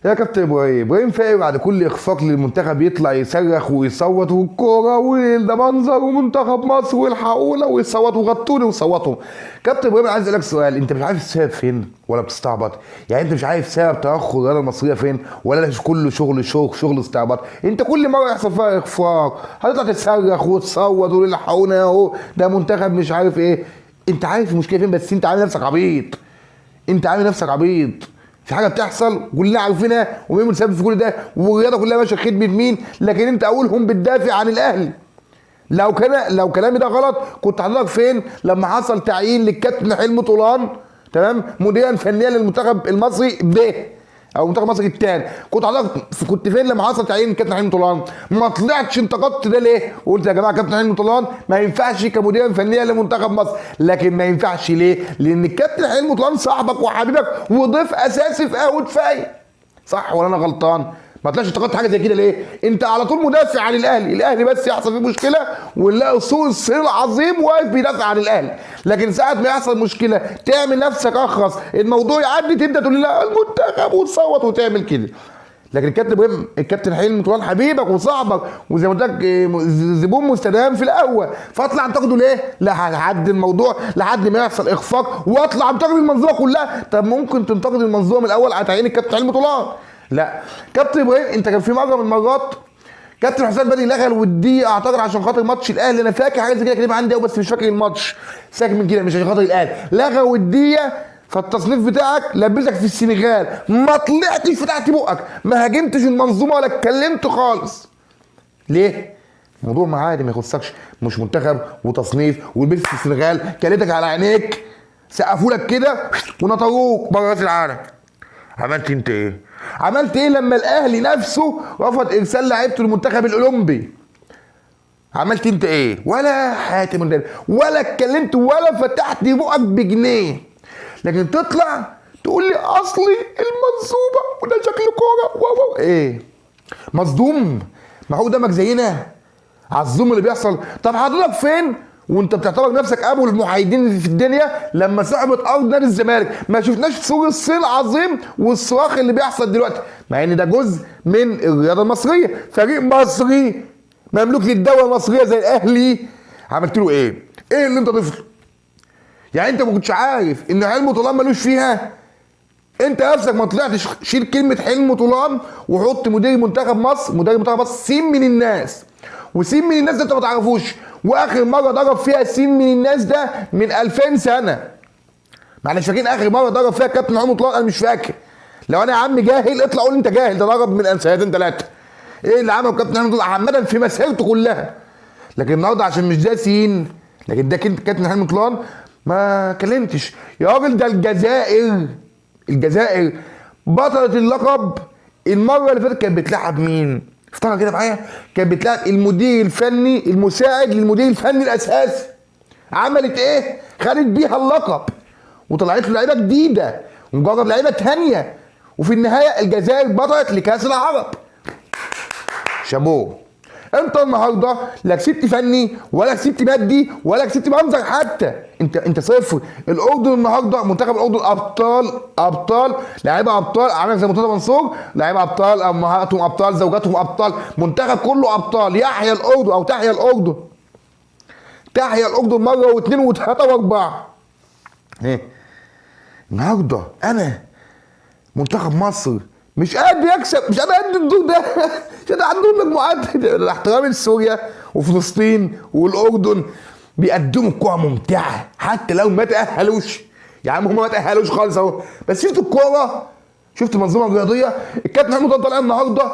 يا كابتن ابراهيم فايق بعد كل اخفاق للمنتخب يطلع يصرخ ويصوت والكوره وده منظر ومنتخب مصر والحقونا ويصوتوا وغطوني وصوتوا. كابتن ابراهيم عايز اسالك سؤال، انت مش عارف السبب فين ولا بتستعبط؟ يعني انت مش عارف سبب تاخر الرياضه المصريه فين، ولا ده كله شغل استعباط؟ انت كل مره يحصل فيها اخفاق هتطلع تصرخ وتصوت والحقونا اهو ده منتخب مش عارف ايه. انت عارف المشكله فين، بس انت عامل نفسك عبيط. انت عامل نفسك عبيط في حاجه بتحصل كلنا عارفينها ومين مسبب في كل ده، والرياضه كلها ماشيه خدمه مين، لكن انت اولهم بتدافع عن الاهلي. لو كلامي ده غلط كنت حضرتك فين لما حصل تعيين للكابتن حلمي طولان تمام مديرا فنيا للمنتخب المصري او المنتخب المصري الثاني؟ كنت فين لما حصل تعيين الكابتن حلمي طولان؟ ما طلعتش انتقدت ده ليه؟ وقلت يا جماعه كابتن حلمي طولان ما ينفعش كمدير فنيا لمنتخب مصر، لكن ما ينفعش ليه؟ لان الكابتن حلمي طولان صاحبك وحبيبك وضيف اساسي في قهوه فايق. صح ولا انا غلطان؟ ما طلعش انتقدت حاجه زي كده ليه؟ انت على طول مدافع عن الاهلي بس يحصل فيه مشكله ونلاقي سوق الصين العظيم واقف بيدافع عن الاهلي، لكن ساعه ما يحصل مشكله تعمل نفسك اخرس، الموضوع يعدي تبدا تقول لا المنتخب وتصوت وتعمل كده. لكن الكابتن حلمي طولان حبيبك وصاحبك وزي ما قلت لك زبون مستدام في الاول، فاطلع انتقده ليه؟ لا هعدي الموضوع لحد ما يحصل اخفاق واطلع انتقد المنظومه كلها. طب ممكن تنتقد المنظومه من الاول على تعيين الكابتن حلمي طولان. لا كابتن ابراهيم، انت كان في مره من المرات كابتن حسام بدري لغى الوديه اعتقد عشان خاطر ماتش الاهلي، انا فاكر حاجه زي كده كلمه عندي بس مش فاكر الماتش، ساكن من كده مش عشان خاطر الاهلي، لغى وديه فالتصنيف بتاعك لبسك في السنغال، ما طلعتش فتحت بقك، ما هاجمتش المنظومه ولا اتكلمت خالص. ليه؟ الموضوع عادي ما يخصكش، مش منتخب وتصنيف ولبست في السنغال كلتك على عينيك سقفوا لك كده ونطروك بره راس العالم. عملت انت ايه؟ عملت ايه لما الاهلي نفسه رفض ارسال لعيبته المنتخب الاولمبي؟ عملت انت ايه؟ ولا حاتم ولا اتكلمت ولا فتحت بقك بجنيه، لكن تطلع تقول لي اصلي المنصوبه وده شكل كوره ايه؟ مصدوم؟ ما هو قدامك زينا على الظلم اللي بيحصل. طب حضرتك فين وانت بتعتبر نفسك ابو المحايدين في الدنيا لما صعبت ارض نادي الزمالك؟ ما شفناش سور الصين العظيم والصراخ اللي بيحصل دلوقتي، مع ان ده جزء من الرياضه المصريه، فريق مصري مملوك للدوله المصريه زي الاهلي. عملت له ايه؟ ايه اللي انت ضفته؟ يعني انت ما كنتش عارف ان حلمي طولان ملوش فيها؟ انت نفسك ما طلعتش شيل كلمه حلمي طولان وحط مدير منتخب مصر سين من الناس، وسين من الناس ده انت ما تعرفوش، واخر مره ضرب فيها سين من الناس ده من 2000 سنه. معلش فاكرين اخر مره ضرب فيها كابتن حلمي طولان؟ انا مش فاكر. لو انا يا عم جاهل اطلع قول انت جاهل، ده ضرب من سنتين ثلاثه. ايه اللي عمله كابتن حلمي طولان عامه في مسيرته كلها؟ لكن النهارده عشان مش ده سين، لكن ده كابتن حلمي طولان ما كلمتش يا راجل. ده الجزائر بطلة اللقب المره اللي فاتت كانت بتلعب مين؟ افتكر كده معايا، كانت بتلعب المدير الفني المساعد للمدير الفني الاساسي. عملت ايه؟ خدت بيها اللقب وطلعت له لعيبه جديده ومجرد لعيبه ثانيه، وفي النهايه الجزائر بطلت لكاس العرب. شابوه. انت النهارده لا كسبت فني ولا كسبت مادي ولا كسبت منظر حتى، انت صفر. الاردن النهارده منتخب الاردن ابطال لعيبه ابطال، عامل زي مرتضى منصور، لعيبه ابطال، امهاتهم ابطال، زوجاتهم ابطال، منتخب كله ابطال. يحيى الاردن او تحيا الاردن، تحيا الاردن مره واثنين وثلاثه واربعه. ايه النهارده انا منتخب مصر مش قادر يكسب، مش قادر قد الدور ده مش قادر. عندهم مجموعات الاحترام لسوريا وفلسطين والاردن بيقدموا كوره ممتعه حتى لو ما تاهلوش. يا عم هم ما تاهلوش خالص اهو، بس شفت الكوره، شفت المنظومه الرياضيه. الكابتن محمود طالع النهارده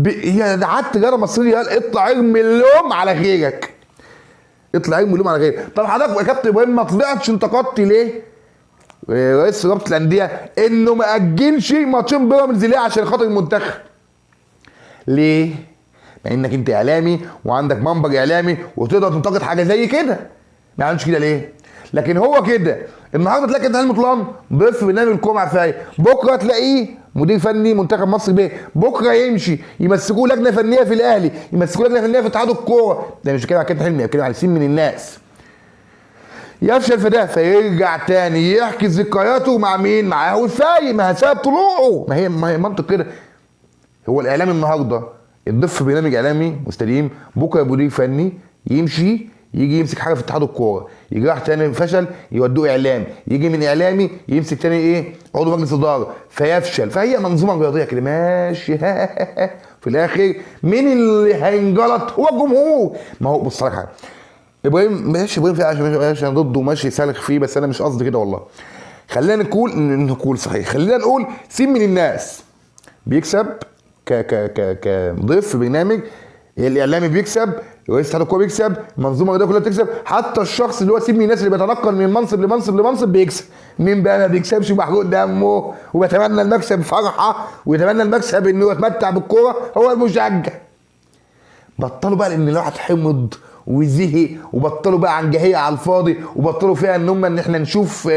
هي دعت الرياضه المصريه قال اطلع ارمي اللوم على غيرك، اطلع ارمي اللوم على غيرك. طب حضرتك يا كابتن ابراهيم ما طلعتش انتقدت ليه رئيس رابطه الانديه انه ما اجلش ماتشين بيراميدز ليه عشان خاطر المنتخب؟ ليه؟ مع انك انت اعلامي وعندك منبر اعلامي وتقدر تنتقد حاجه زي كده، ما عملش كده ليه؟ لكن هو كده النهارده تلاقي كابتن حلمي طولان ضيف في برنامج الكوره مع فايق، بكره تلاقيه مدير فني منتخب مصر بكره يمشي يمسكوه لجنه فنيه في الاهلي، يمسكوه لجنه فنيه في اتحاد الكوره. ده مش كده على كابتن حلمي، كده على سين من الناس. يفشل في ده فيرجع تاني يحكي ذكرياته مع مين؟ مع هو الفايق، ما سبب طلوعه. ما هي منطق كده. هو الاعلام النهارده الضيف في برنامج اعلامي مستديم، بكره مدير فني يمشي يجي يمسك حاجه في اتحاد الكوره، يجي راح تاني فشل يودوه اعلام، يجي من اعلامي يمسك تاني ايه؟ عضو مجلس اداره فيفشل. فهي منظومه رياضيه كده ماشي. في الاخر مين اللي هينجلط؟ هو الجمهور. ما هو بص لك حاجه، ابراهيم ماشي، ابراهيم فيه عشان ضده ماشي سالك فيه، بس انا مش قصدي كده والله. خلينا نقول صحيح، خلينا نقول سين من الناس بيكسب كضيف في برنامج، الاعلامي بيكسب، رئيس اتحاد الكوره بيكسب، المنظومه الرياضيه كلها بتكسب، حتى الشخص اللي هو سين من الناس اللي بيتنقل من منصب لمنصب بيكسب. مين بقى ما بيكسبش ومحروق دمه وبيتمنى المكسب فرحه ويتمنى المكسب انه يتمتع بالكوره؟ هو المشجع. بطلوا بقى لان الواحد حمض وزهق، وبطلوا بقى عنجهيه على الفاضي، وبطلوا فيها ان احنا نشوف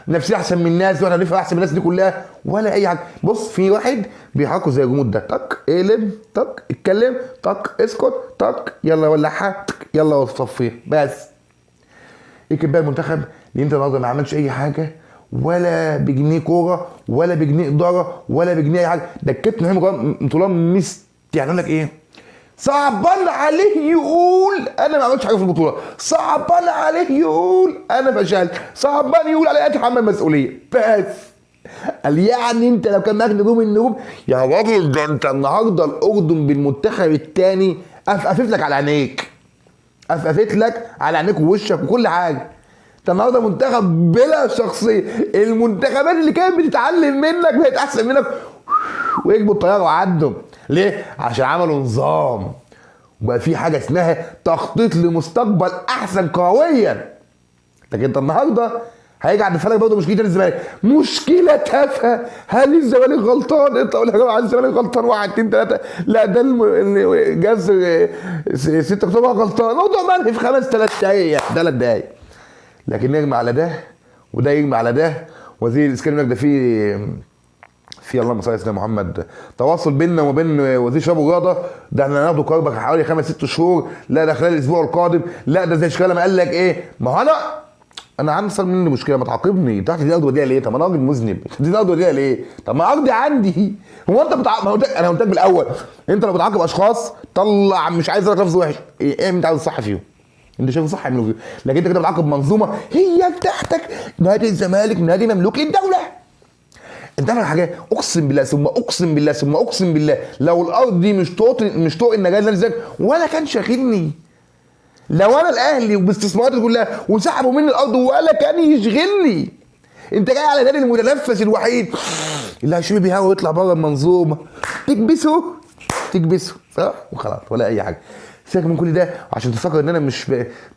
نفسنا احسن من الناس واحنا نفهم احسن من الناس دي كلها ولا اي حاجه. بص في واحد بيحركوا زي الجمود ده، طق اقلب، طق اتكلم، طق اسكت، طق يلا ولعها، يلا صفيه بس. ايه كده بقى المنتخب اللي انت النهارده ما عملش اي حاجه ولا بجنيه كوره ولا بجنيه اداره ولا بجنيه اي حاجه؟ ده الكابتن محمد طولان يعني لك ايه؟ صعبان عليه يقول انا ما عملتش حاجه في البطوله، صعبان عليه يقول انا فشلت، صعبان يقول علي اتحمل مسؤوليه بس. قال يعني انت لو كان معاك نجوم النجوم يا راجل، ده انت النهارده الاردن بالمنتخب الثاني قفقفت لك على عينيك، قفقفت لك على عينيك ووشك وكل حاجه. انت النهارده منتخب بلا شخصيه، المنتخبات اللي كانت بتتعلم منك بقت احسن منك ويجبوا الطياره وعدوا. ليه؟ عشان عملوا نظام وبقى في حاجه اسمها تخطيط لمستقبل احسن كرويا. لكن انت النهارده هيجي عند الفرق برضه مشكله الزمالك، مشكله تافهه. هل الزمالك غلطان؟ انت قول يا جماعه الزمالك غلطان 1 2 3، لا ده جاز 6 اكتوبر غلطان، موضوع منهي في 3 دقايق. لكن نرمي على ده وده يرمي على ده. وزير الاسكان يقول لك ده في اللهم صل على سيدنا محمد تواصل بيننا وبين وزير الشباب والرياضه، ده احنا هناخده قرضك حوالي 5 6 شهور، لا ده خلال الاسبوع القادم، لا ده زي شكله ما قال لك ايه؟ ما هو انا عندي مني مشكله، ما تعاقبني تحت دي ارض وديها ليه؟ طب انا راجل مذنب، دي ارض وديها ليه؟ طب ما ارضي عندي. هو انت انا قلت لك بالاول انت لو بتعاقب اشخاص طلع مش عايز لك لفظ وحش، ايه انت عايز الصح فيهم؟ انت شايف صح اعمله فيهم، لكن انت كده بتعاقب منظومه هي بتاعتك. نادي الزمالك نادي مملوك للدوله. انت عارف حاجه؟ اقسم بالله ثم اقسم بالله ثم اقسم بالله لو الارض دي مش طوق النجاه لنادي الزمالك ولا كان شاغلني. لو انا الاهلي وباستثماراتي كلها وسحبوا مني الارض ولا كان يشغلني. انت جاي على نادي المتنفس الوحيد اللي هيشوف بيه هوا ويطلع بره المنظومه، تكبسه صح وخلاص ولا اي حاجه. سيبك من كل ده عشان تفكر ان انا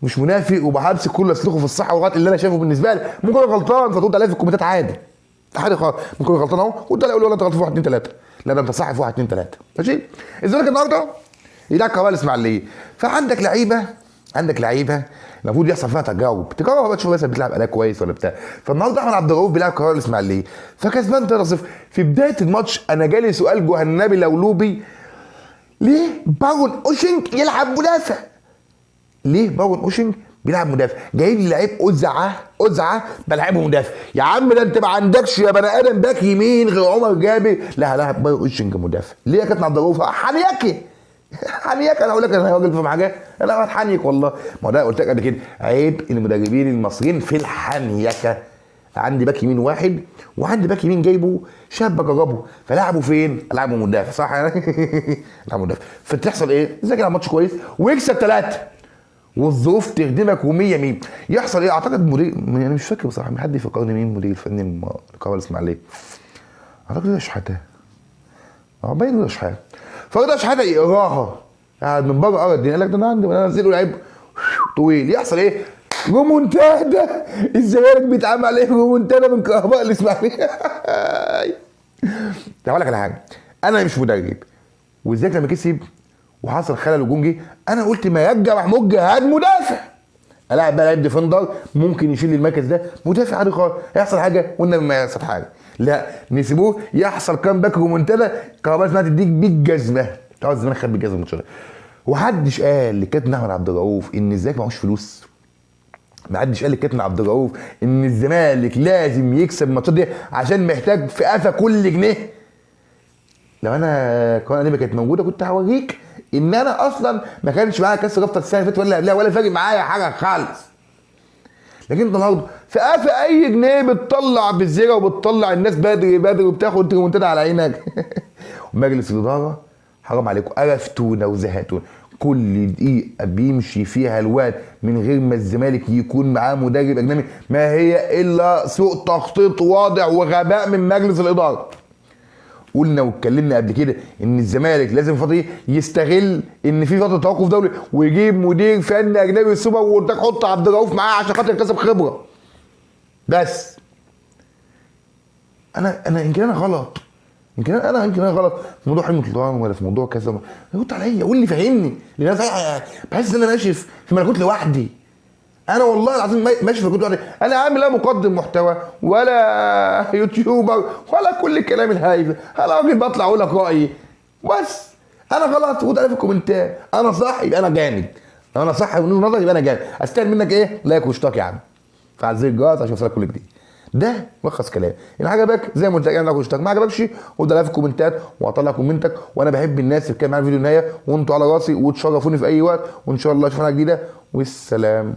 مش منافق وبحبس كل اسلوبه في الصح والغلط اللي انا شايفه بالنسبه لي. ممكن اكون غلطان فترد عليا في الكومنتات عادي خالص، ممكن اكون غلطان اهو وانت لا اقول له انت غلطان في 1 2 3، لا ده انت صح في 1 2 3 ماشي. الزمالك النهارده يدعك كوال الاسماعيليه، فعندك لعيبه المفروض يحصل فيها تجاوب بقى تشوف مثلا بتلعب اداء كويس ولا بتاع. فالنهارده احمد عبد الرؤوف بيلعب كوال الاسماعيليه فكسبان 3-0. في بدايه الماتش انا جالي سؤال جهنمي لولوبي، ليه باون اوشنج يلعب مدافع؟ ليه باون اوشنج بيلعب مدافع؟ جايب لي لعيب أزعة بلعبه مدافع. يا عم ده انت ما عندكش يا بني ادم باك يمين غير عمر جابر، لا هلاعب باون اوشنج مدافع. ليه يا كابتن عبد الرؤوف؟ حنيكي انا اقول لك انا راجل فاهم حاجه، انا بتحنيك والله. ما ده قلت لك قبل كده عيب المدربين المصريين في الحنيكه. عندي باك يمين واحد وعندي باك يمين جايبه شاب بجربه، فلعبه فين؟ لعبه مدافع صح يعني. لعبه مدافع، فتحصل ايه؟ ازاي يلعب ماتش كويس ويكسب 3 والظروف تخدمك و100 مين يحصل ايه؟ اعتقد مدير يعني مش فاكر بصراحه، حد يفكرني مين مدير الفني لقرار الاسماعيليه؟ اعتقد ده شحاته، باين ده شحاته. فده شحاته يقراها قاعد من بره قرا الدنيا، قال لك ده انا عندي انزله لعيب طويل. يحصل ايه؟ رومونتادا. الزمالك بيتعمل عليه رومونتادا من كهرباء الاسماعيليه. طب اقول لك على حاجه، انا مش مدرب وازاي لما كسب وحصل خلل هجومي انا قلت ما يرجع محمود جهاد مدافع، الاعب بقى لعيب ديفندر ممكن يشيل المركز ده، مدافع عادي خالص. هيحصل حاجه قلنا ما يحصل حاجه، لا نسيبوه يحصل كام باك رومونتادا كهرباء اسمها تديك بالجزمه. طبعا الزمالك خد بالجزمه الماتش ده. ومحدش قال لكابتن احمد عبد الرؤوف ان ازيك معهوش فلوس. ما حدش قال للكابتن عبد الرؤوف ان الزمالك لازم يكسب الماتشات دي عشان محتاج في قفا كل جنيه. لو انا قناه نبي كانت موجوده كنت هوريك ان انا اصلا ما كانش معايا كاس رابطه السنه اللي فاتت ولا قبلها ولا فارق معايا حاجه خالص. لكن انت النهارده في قفا اي جنيه بتطلع بالزيرة وبتطلع الناس بدري بدري وبتاخد ريمونتادا على عينك. ومجلس الاداره حرام عليكم قرفتونا وزهقتونا. كل دقيقه بيمشي فيها الوقت من غير ما الزمالك يكون معاه مدرب اجنبي ما هي الا سوء تخطيط واضح وغباء من مجلس الاداره. قلنا واتكلمنا قبل كده ان الزمالك لازم الفتره دي يستغل ان في فتره توقف دولي ويجيب مدير فني اجنبي سوبر وقلت لك حط عبد الرؤوف معاه عشان خاطر يكسب خبره. بس انا يمكن انا غلط، يمكن انا غلط في موضوع حلمي طولان ولا في موضوع كذا. رد عليا قول لي فهمني، لان انا بحس ان انا ماشي في ملكوت لوحدي. انا والله العظيم ماشي في ملكوت لوحدي. انا عامل لا مقدم محتوى ولا يوتيوبر ولا كل الكلام الهايف. انا راجل بطلع اقول لك رايي بس. انا غلط رد عليا في الكومنتات. انا صح يبقى انا جامد، انا صح من وجهه نظري يبقى انا جامد. استاهل منك ايه؟ لايك واشتراك يا عم، فعل زر الجرس عشان يوصلك كل جديد. ده ملخص كلام. ان عجبك زي ما قلت لك اعمل لايك واشتراك، ما عجبكش قول لي في الكومنتات وهطلع كومنتك. وانا بحب الناس اللي بتتكلم معايا في الفيديو النهايه وانتوا على راسي وتشرفوني في اي وقت. وان شاء الله اشوف حلقه جديده والسلام.